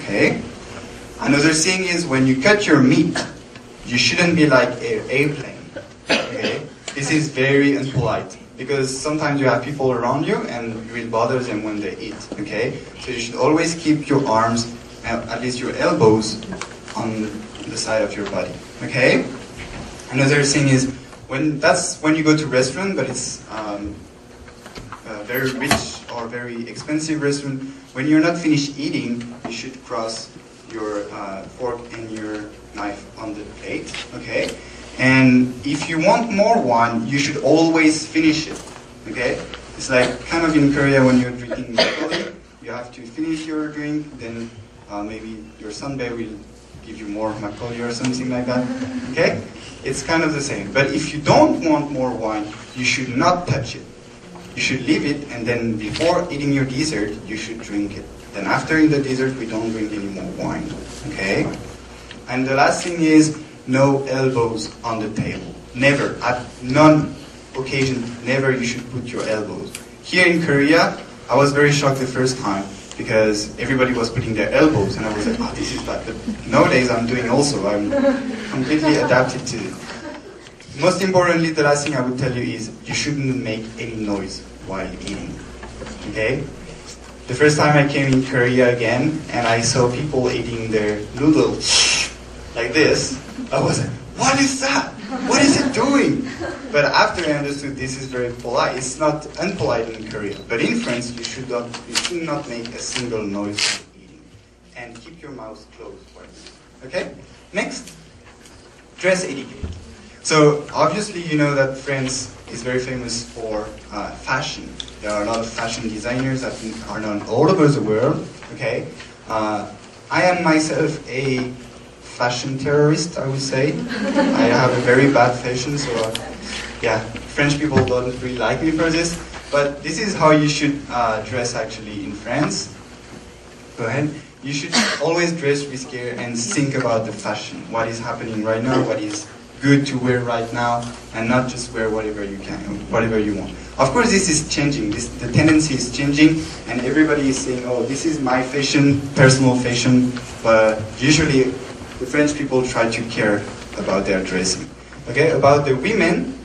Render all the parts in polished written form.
Okay? Another thing is when you cut your meat, you shouldn't be like an airplane. Okay? This is very impolite because sometimes you have people around you and you will bother them when they eat. Okay? So you should always keep your arms, at least your elbows, on the side of your body. Okay? Another thing is that's when you go to restaurant, but it's a very rich or very expensive restaurant. When you're not finished eating, you should cross your fork and your knife on the plate. Okay? And if you want more wine, you should always finish it. Okay? It's like kind of in Korea when you're drinking coffee, you have to finish your drink, then maybe your sunbae will give you more makgeolli or something like that. Okay? It's kind of the same. But if you don't want more wine, you should not touch it. You should leave it, and then before eating your dessert, you should drink it. Then after in the dessert, we don't drink any more wine. Okay? And the last thing is no elbows on the table. Never. At none occasion, never you should put your elbows. Here in Korea, I was very shocked the first time because everybody was putting their elbows, and I was like, oh, this is bad. But nowadays, I'm doing also. I'm completely adapted to it. Most importantly, the last thing I would tell you is you shouldn't make any noise while eating. Okay? The first time I came in Korea again, and I saw people eating their noodles like this, I was like, what is that? What is it doing? But after I understood this is very polite, it's not unpolite in Korea. But in France, you should not make a single noise while eating. And keep your mouth closed while eating. Okay? Next, dress etiquette. So obviously you know that France is very famous for fashion. There are a lot of fashion designers that are known all over the world. Okay? I am myself a fashion terrorist, I would say. I have a very bad fashion, so yeah, French people don't really like me for this. But this is how you should dress actually in France. Go ahead. You should always dress with care and think about the fashion. What is happening right now, what is good to wear right now, and not just wear whatever you can, whatever you want. Of course, this is changing. The tendency is changing, and everybody is saying, "Oh, this is my fashion, personal fashion." But usually, the French people try to care about their dressing. Okay, about the women.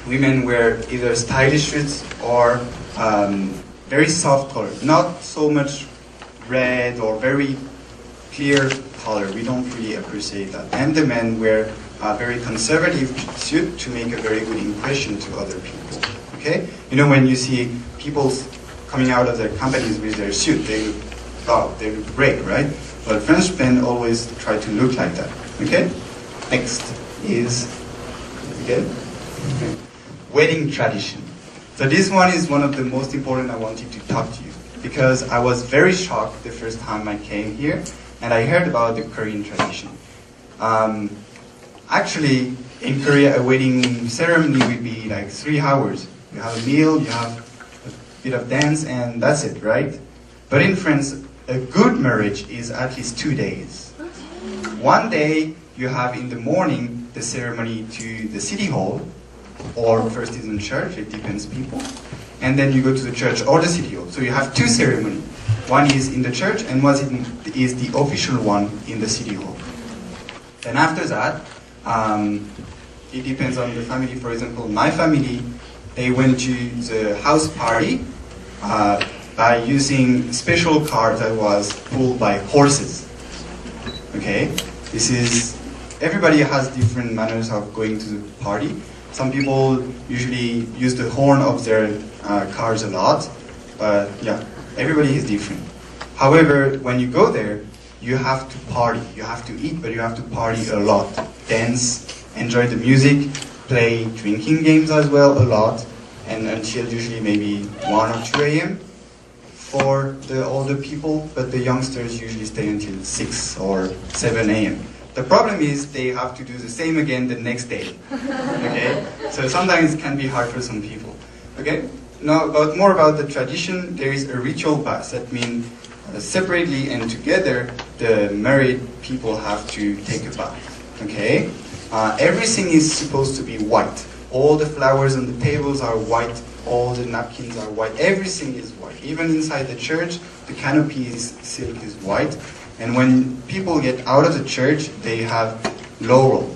Women wear either stylish suits or very soft color, not so much red or very clear color. We don't really appreciate that. And the men wear a very conservative suit to make a very good impression to other people. Okay? You know, when you see people coming out of their companies with their suit, they look great, right? But French men always try to look like that. Okay? Next is, again, wedding tradition. So this one is one of the most important I wanted to talk to you because I was very shocked the first time I came here and I heard about the Korean tradition. Actually, in Korea, a wedding ceremony would be like 3 hours. You have a meal, you have a bit of dance, and that's it, right? But in France, a good marriage is at least 2 days. One day, you have in the morning the ceremony to the city hall, or first is in church, it depends people. And then you go to the church or the city hall. So you have 2 ceremonies. One is in the church and one is the official one in the city hall. Then after that, it depends on the family. For example, my family, they went to the house party by using special car that was pulled by horses. Okay? Everybody has different manners of going to the party. Some people usually use the horn of their cars a lot, but yeah, everybody is different. However, when you go there, you have to party. You have to eat, but you have to party a lot. Dance, enjoy the music, play drinking games as well a lot, and until usually maybe 1 or 2 a.m. for the older people, but the youngsters usually stay until 6 or 7 a.m. The problem is they have to do the same again the next day. Okay? So sometimes it can be hard for some people. Okay? Now, more about the tradition, there is a ritual bath. That means separately and together, the married people have to take a bath. Okay? Everything is supposed to be white. All the flowers on the tables are white all the napkins are white, everything is white. Even inside the church, the canopy silk is white. And when people get out of the church, they have laurel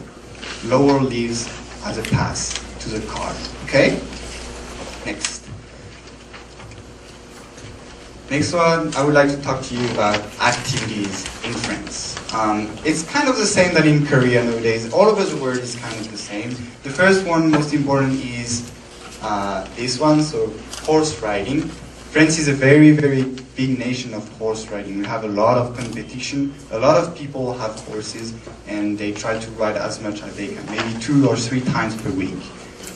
leaves as a pass to the car. Okay? Next. Next one, I would like to talk to you about activities in France. It's kind of the same that in Korea nowadays. All over the world is kind of the same. The first one, most important, is this one, so horse riding. France is a very, very big nation of horse riding. We have a lot of competition. A lot of people have horses, and they try to ride as much as they can, maybe 2 or 3 times per week.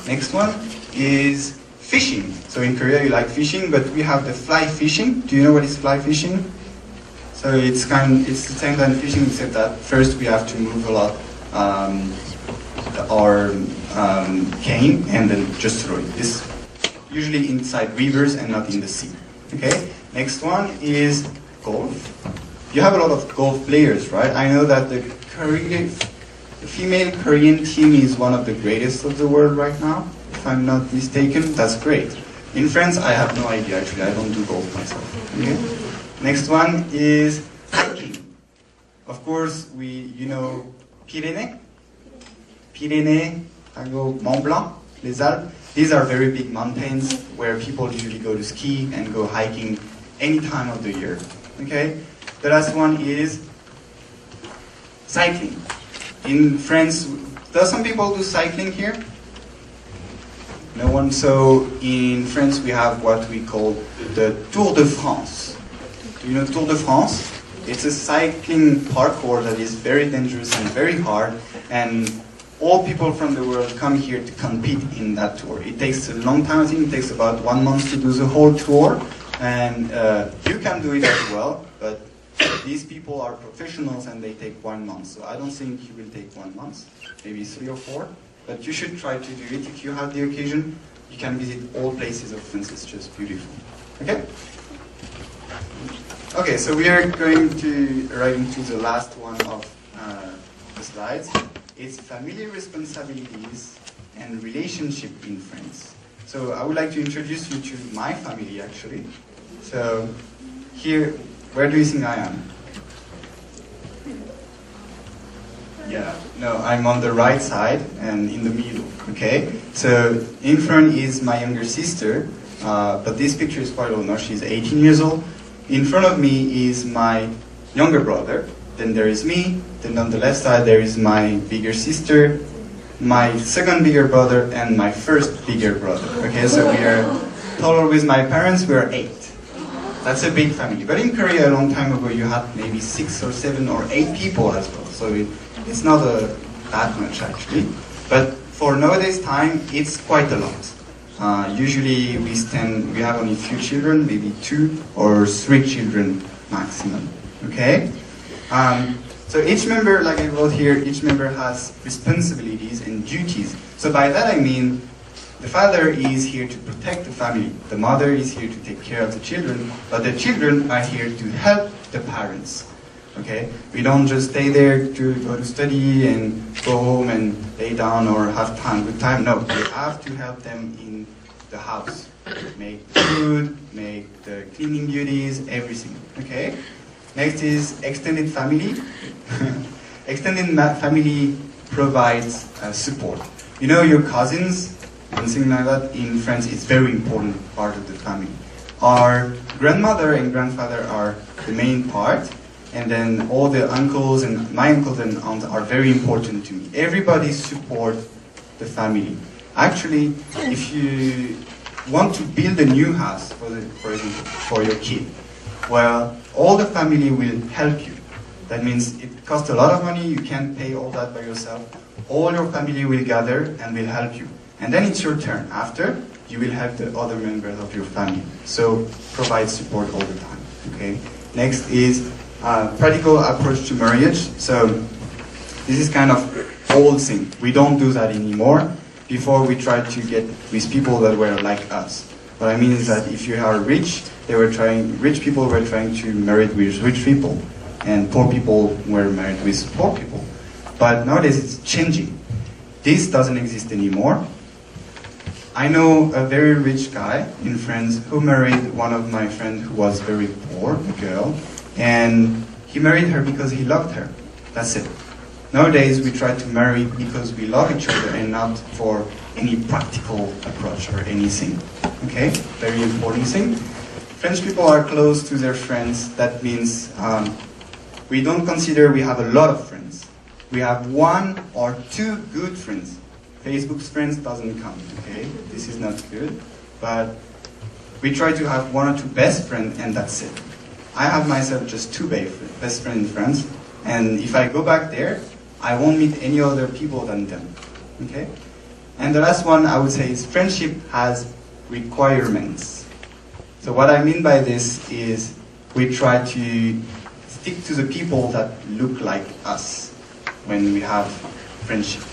Next one is fishing. So in Korea, you like fishing, but we have the fly fishing. Do you know what is fly fishing? So it's the same than fishing, except that first we have to move a lot our cane and then just throw it. This usually inside rivers and not in the sea. Okay. Next one is golf. You have a lot of golf players, right? I know that the female Korean team is one of the greatest of the world right now. If I'm not mistaken, that's great. In France, I have no idea actually. I don't do golf myself. Okay. Next one is hiking. Of course, you know Pyrénées, Mont Blanc, les Alpes. These are very big mountains where people usually go to ski and go hiking any time of the year. Okay. The last one is cycling. In France, does some people do cycling here? No one. So in France, we have what we call the Tour de France. Do you know Tour de France? It's a cycling parkour that is very dangerous and very hard, and all people from the world come here to compete in that tour. It takes a long time. I think it takes about 1 month to do the whole tour, and you can do it as well, but these people are professionals and they take 1 month. So I don't think you will take 1 month, maybe 3 or 4. But you should try to do it if you have the occasion. You can visit all places of France. It's just beautiful. Okay? Okay, so we are going to right into the last one of the slides. It's family responsibilities and relationship in France. So I would like to introduce you to my family actually. So here, where do you think I am? Yeah, no, I'm on the right side and in the middle, okay? So in front is my younger sister, but this picture is quite old now, she's 18 years old. In front of me is my younger brother, then there is me, then on the left side there is my bigger sister, my second bigger brother, and my first bigger brother. Okay, so we are, total with my parents, we are 8. That's a big family. But in Korea a long time ago you had maybe 6 or 7 or 8 people as well, so it's not that much actually, but for nowadays time, it's quite a lot. Usually we have only few children, maybe 2 or 3 children maximum. Okay. So each member, like I wrote here, each member has responsibilities and duties. So by that I mean, the father is here to protect the family. The mother is here to take care of the children, but the children are here to help the parents. Okay? We don't just stay there to go to study and go home and lay down or have good time. No, we have to help them in the house. Make food, make the cleaning duties, everything. Okay? Next is extended family. Extended family provides support. You know, your cousins, and things like that, in France is very important part of the family. Our grandmother and grandfather are the main part, and then all the uncles and my uncles and aunts are very important to me. Everybody support the family. Actually, if you want to build a new house, for example, for your kid, well, all the family will help you. That means it costs a lot of money, you can't pay all that by yourself. All your family will gather and will help you. And then it's your turn. After, you will help the other members of your family. So provide support all the time. Okay. Next is practical approach to marriage. So this is kind of old thing. We don't do that anymore. Before we tried to get with people that were like us. What I mean is that if you are rich, rich people were trying to marry with rich people, and poor people were married with poor people. But nowadays it's changing. This doesn't exist anymore. I know a very rich guy in France who married one of my friends who was very poor, a girl, and he married her because he loved her. That's it. Nowadays we try to marry because we love each other and not for any practical approach or anything. Okay? Very important thing. French people are close to their friends. That means we don't consider we have a lot of friends. We have one or two good friends. Facebook's friends doesn't count, okay? This is not good. But we try to have one or two best friends and that's it. I have myself just two best friends in France. And if I go back there, I won't meet any other people than them, okay? And the last one I would say is friendship has requirements. So what I mean by this is we try to stick to the people that look like us when we have friendship,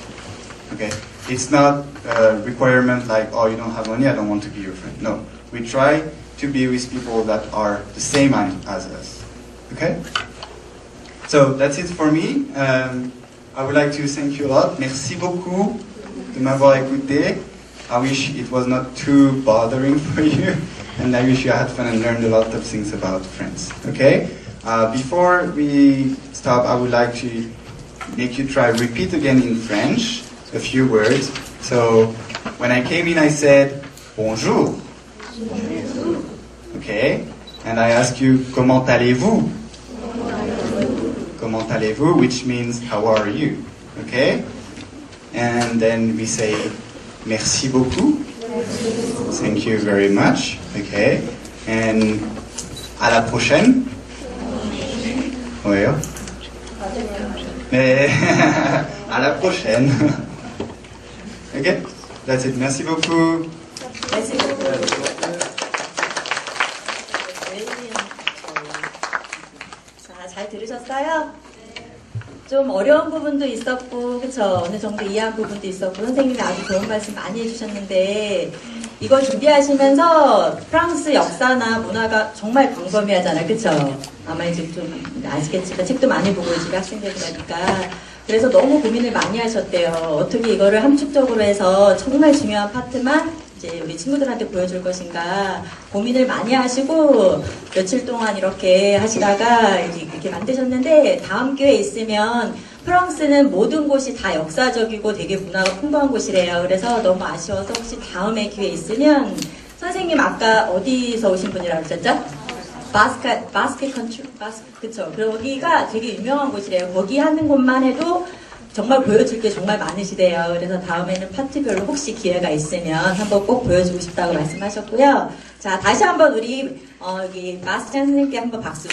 okay? It's not a requirement like, oh, you don't have money, I don't want to be your friend. No, we try to be with people that are the same as us, okay? So that's it for me. I would like to thank you a lot. Merci beaucoup de m'avoir écouté. I wish it was not too bothering for you, and I wish you had fun and learned a lot of things about France. Okay? Before we stop, I would like to make you try repeat again in French a few words. So when I came in, I said bonjour. Okay? And I ask you comment allez-vous? Comment allez-vous? Which means how are you? Okay? And then we say merci beaucoup. Thank you very much. Okay? And à la prochaine. Oui. Mais à la prochaine. Okay? That's it. Merci beaucoup. Merci beaucoup. 자, 잘 들으셨어요? 좀 어려운 부분도 있었고, 그쵸? 어느 정도 이해한 부분도 있었고, 선생님이 아주 좋은 말씀 많이 해주셨는데, 이걸 준비하시면서 프랑스 역사나 문화가 정말 광범위하잖아요, 그쵸? 아마 이제 좀 아시겠지만, 책도 많이 보고 이제 학생들 그러니까. 그래서 너무 고민을 많이 하셨대요. 어떻게 이거를 함축적으로 해서 정말 중요한 파트만 이제 우리 친구들한테 보여줄 것인가 고민을 많이 하시고 며칠 동안 이렇게 하시다가 이렇게 만드셨는데 다음 기회에 있으면 프랑스는 모든 곳이 다 역사적이고 되게 문화가 풍부한 곳이래요. 그래서 너무 아쉬워서 혹시 다음에 기회 있으면 선생님 아까 어디서 오신 분이라고 하셨죠? 바스켓 컨트리? 그쵸. 거기가 되게 유명한 곳이래요. 거기 하는 곳만 해도 정말 보여줄 게 정말 많으시대요. 그래서 다음에는 파트별로 혹시 기회가 있으면 한번 꼭 보여주고 싶다고 말씀하셨고요. 자, 다시 한번 우리 여기 바스찬 선생님께 한번 박수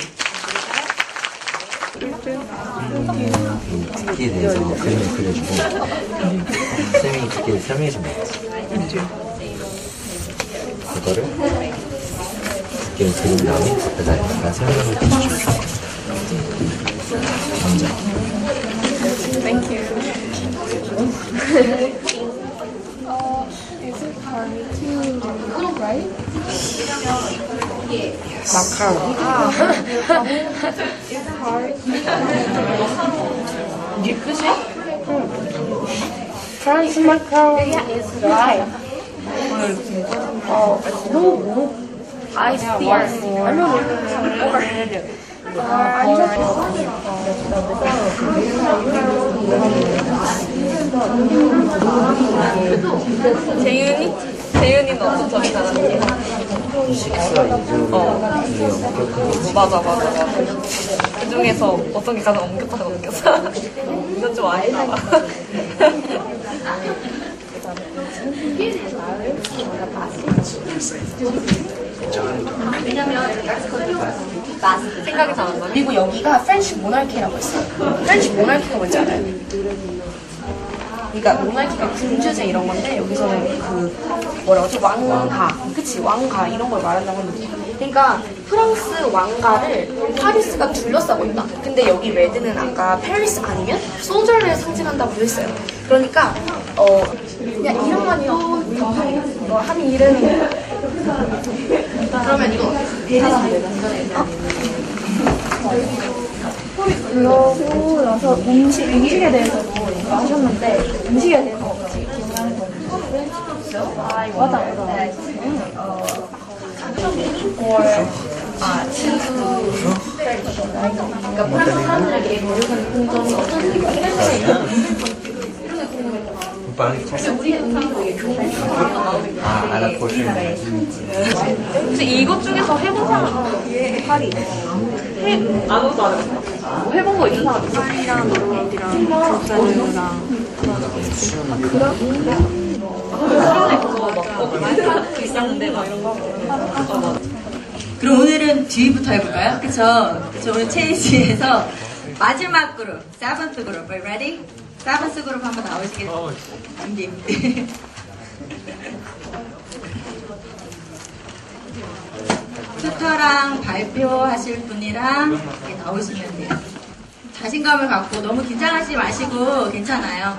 듣기에 대해서 그림을 그려주고 쌤이 듣기를 설명해주면 되지. 그거를 듣기를 그린 다음에 앞에다 설명을 해주죠. 먼저 Thank you. Is it hard to write? 마카롱. It's hard. 그치? French macaron is dry. No. I see. I know. 재윤이는 어떤 점이 다른지? 식사 이주를 맞아. 그 중에서 어떤 게 가장 엄격하다고 느꼈어? 이건 좀 아니다. 생각이 잘 안 나. 그리고 여기가 프렌치 모나키라고 있어요. 프렌치 모나키가 뭔지 알아요? 그러니까 모나키가 군주제 이런 건데 여기서는 그 뭐라고 하죠? 왕가, 그치? 왕가 이런 걸 말한다고 하는데 그러니까 프랑스 왕가를 파리스가 둘러싸고 있다. 근데 여기 레드는 아까 페리스 아니면 소저를 상징한다고 했어요. 그러니까 그냥 이름만이요. 하는 일은 그러면 이거 그러고 나서 음식에 대해서도 하셨는데 음식에 대해서 혹시 기억나는 거 있나요? 있어요? 아, 이거 맞아. 그러니까 프랑스 사람들에게 보여주는 공전이 어떤 식으로 혹시 이것 중에서 해본 사람? 파리. 아무것도 안 해봤어. 해본 거 있는 사람 있어? 파리랑 노르웨이랑 북산유랑 수련회 그거 막 있었는데 막 이런 거. 그럼 오늘은 뒤부터 해볼까요? 그쵸? 오늘 체이지에서 마지막 그룹, 세븐스 그룹, are you ready? 세븐스 그룹 한번 나오시겠어요? 임디. 튜터랑 발표하실 분이랑 이렇게 나오시면 돼요. 자신감을 갖고 너무 긴장하지 마시고 괜찮아요.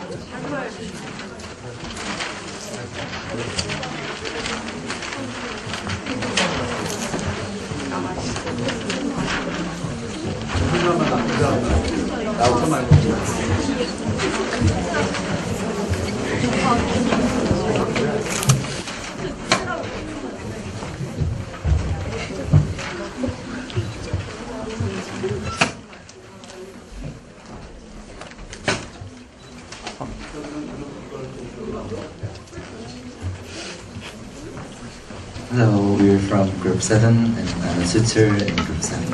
Hello, we're from Group 7 and I'm a tutor in Group 7.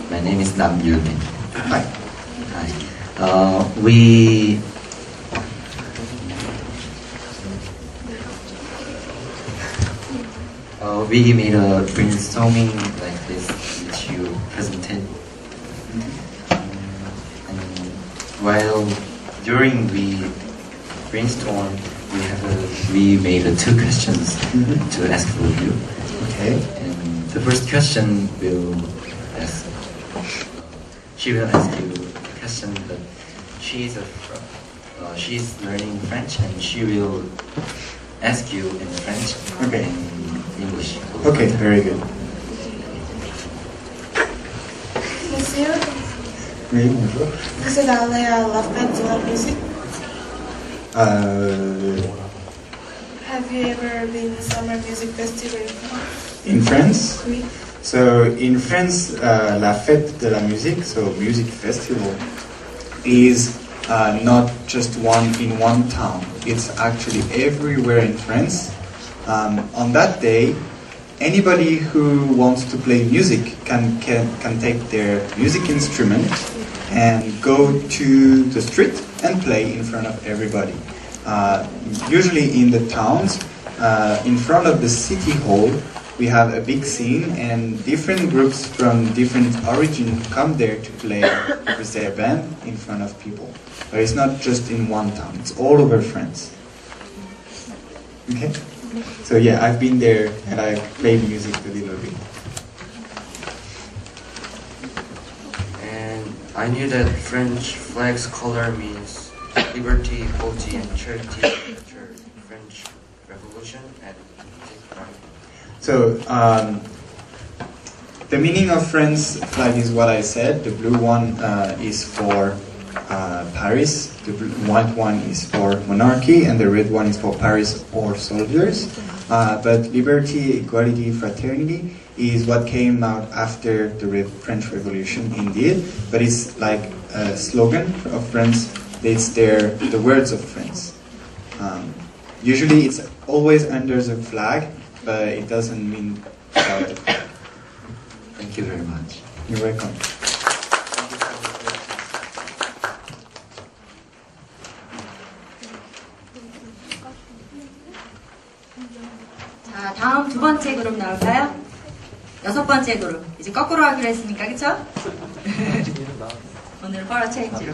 My name is Nam Yulbin. Hi. Hi. We made a brainstorming like this which you presented. And while during we brainstorm, we made two questions to ask for you. Okay. And the first question will ask. She will ask you a question that she is learning French and she will ask you in French Okay. and English. Okay, very good. Monsieur, Oui, bonjour. vous êtes allé à la fête de la musique? Have you ever been to summer music festival In France? Oui. So in France, la fête de la musique, so music festival, is not just in one town. It's actually everywhere in France. On that day, anybody who wants to play music can take their music instrument and go to the street and play in front of everybody. Usually in the towns, in front of the city hall, we have a big scene and different groups from different origin come there to play, we say, a band in front of people. But it's not just in one town, it's all over France. Okay? So yeah, I've been there and I've played music a little bit. And I knew that French flag's color means liberty, equality, and charity after French Revolution. And So the meaning of France flag is what I said. The blue one is for Paris, the white one is for monarchy, and the red one is for Paris or soldiers. But liberty, equality, fraternity is what came out after the French Revolution, indeed. But it's like a slogan of France. It's the words of France. Usually, it's always under the flag, but it doesn't mean about the flag. Thank you very much. You're welcome. 자, 다음 두 번째 그룹 나올까요? 여섯 번째 그룹. 이제 거꾸로 하기로 했으니까, 그쵸? 오늘 펄어 체인지로.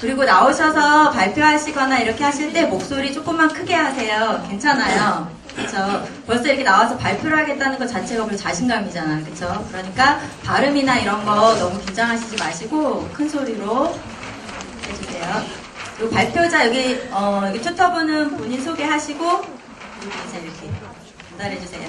그리고 나오셔서 발표하시거나 이렇게 하실 때 목소리 조금만 크게 하세요. 괜찮아요. 그쵸? 벌써 이렇게 나와서 발표를 하겠다는 것 자체가 별로 자신감이잖아요. 그쵸? 그러니까 발음이나 이런 거 너무 긴장하시지 마시고 큰 소리로 해주세요. 그리고 발표자 여기 튜터분은 본인 소개하시고 이제 이렇게 전달해주세요.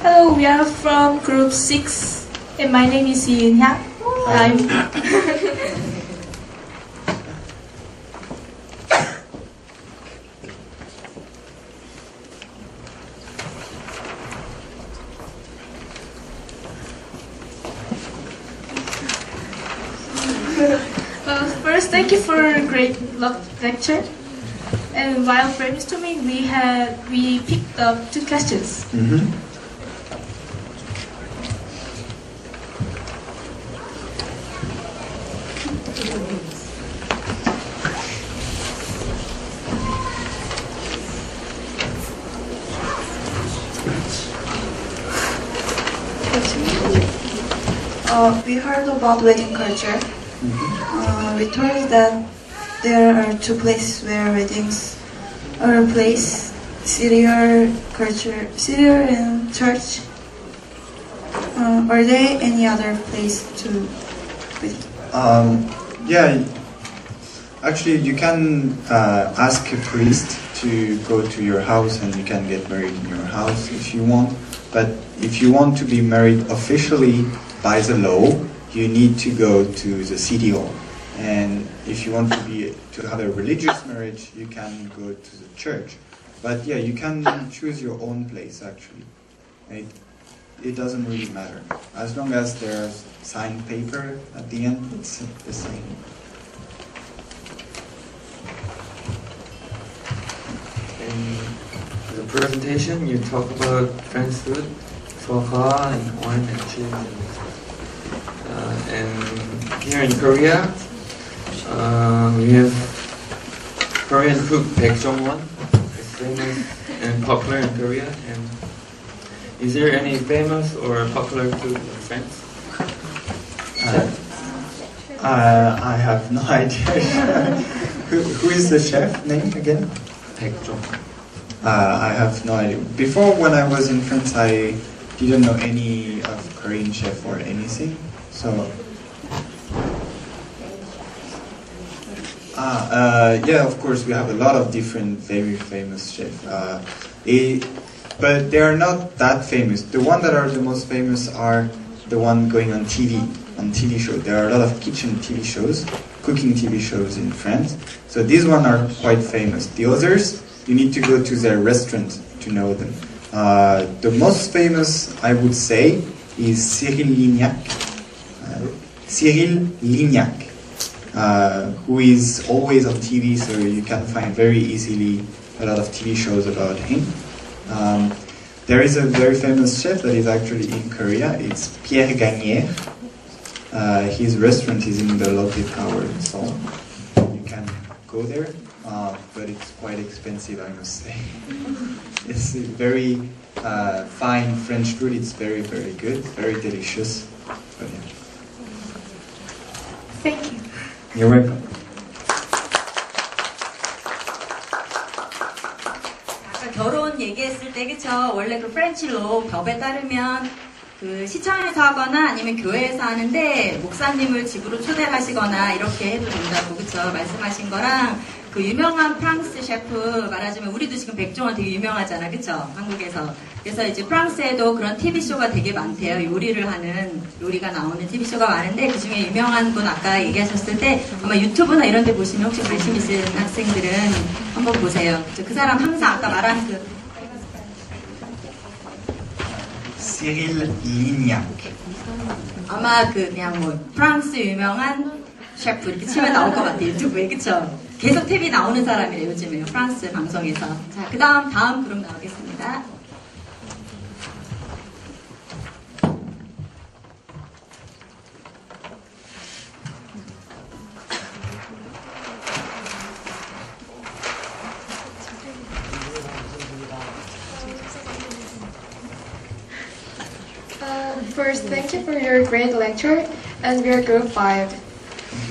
Hello, we are from group 6 and my name is Hyver의. First, thank you for a great lecture. And while brainstorming, we picked up 2 questions. We heard about wedding culture. We told that there are 2 places where weddings are placed: cereal culture, cereal and church. Are there any other place to visit? Yeah, actually you can ask a priest to go to your house and you can get married in your house if you want. But if you want to be married officially by the law, you need to go to the city hall. And if you want to have a religious marriage, you can go to the church. But yeah, you can choose your own place actually. It doesn't really matter. As long as there's signed paper at the end, it's the same. In the presentation, you talk about French food, foie gras, and wine and cheese. And here in Korea, we have Korean cook Baek Jong-won. It's famous and popular in Korea. And is there any famous or popular food in France? I have no idea. Who is the chef name again? Baek Jong. I have no idea. Before, when I was in France, I didn't know any of Korean chef or anything. So, yeah, of course, we have a lot of different very famous chefs. But they are not that famous. The ones that are the most famous are the one going on TV shows. There are a lot of kitchen TV shows, cooking TV shows in France. So these ones are quite famous. The others, you need to go to their restaurant to know them. The most famous, I would say, is Cyril Lignac, who is always on TV, so you can find very easily a lot of TV shows about him. There is a very famous chef that is actually in Korea. It's Pierre Gagnère. His restaurant is in the Lotte Tower in Seoul. You can go there, but it's quite expensive, I must say. It's a very fine French food. It's very, very good, very delicious. But yeah. Thank you. You're welcome. 아까 결혼 얘기했을 때 그쵸? 원래 그 프렌치로 법에 따르면 그 시청에서 하거나 아니면 교회에서 하는데 목사님을 집으로 초대하시거나 이렇게 해도 된다고 그쵸? 말씀하신 거랑 그 유명한 프랑스 셰프 말하자면 우리도 지금 백종원 되게 유명하잖아 그쵸? 한국에서. 그래서 이제 프랑스에도 그런 TV쇼가 되게 많대요. 요리를 하는, 요리가 나오는 TV쇼가 많은데 그 중에 유명한 분 아까 얘기하셨을 때 아마 유튜브나 이런 데 보시면 혹시 관심 있는 학생들은 한번 보세요. 그 사람 항상 아까 말한 그 Cyril Lignac. 아마 그냥 뭐 프랑스 유명한 셰프 이렇게 치면 나올 것 같아요. 유튜브에 그쵸? 계속 탭이 나오는 사람이에요. 요즘에 프랑스 방송에서. 자, 그 다음 그룹 나오겠습니다. First, thank you for your great lecture, and we are Group 5.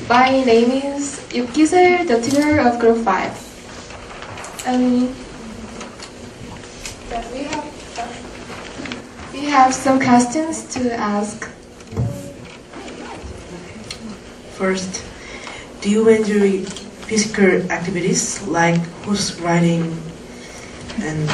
My name is Yukgisel, the tutor of Group 5. We have some questions to ask. First, do you enjoy physical activities like horse riding and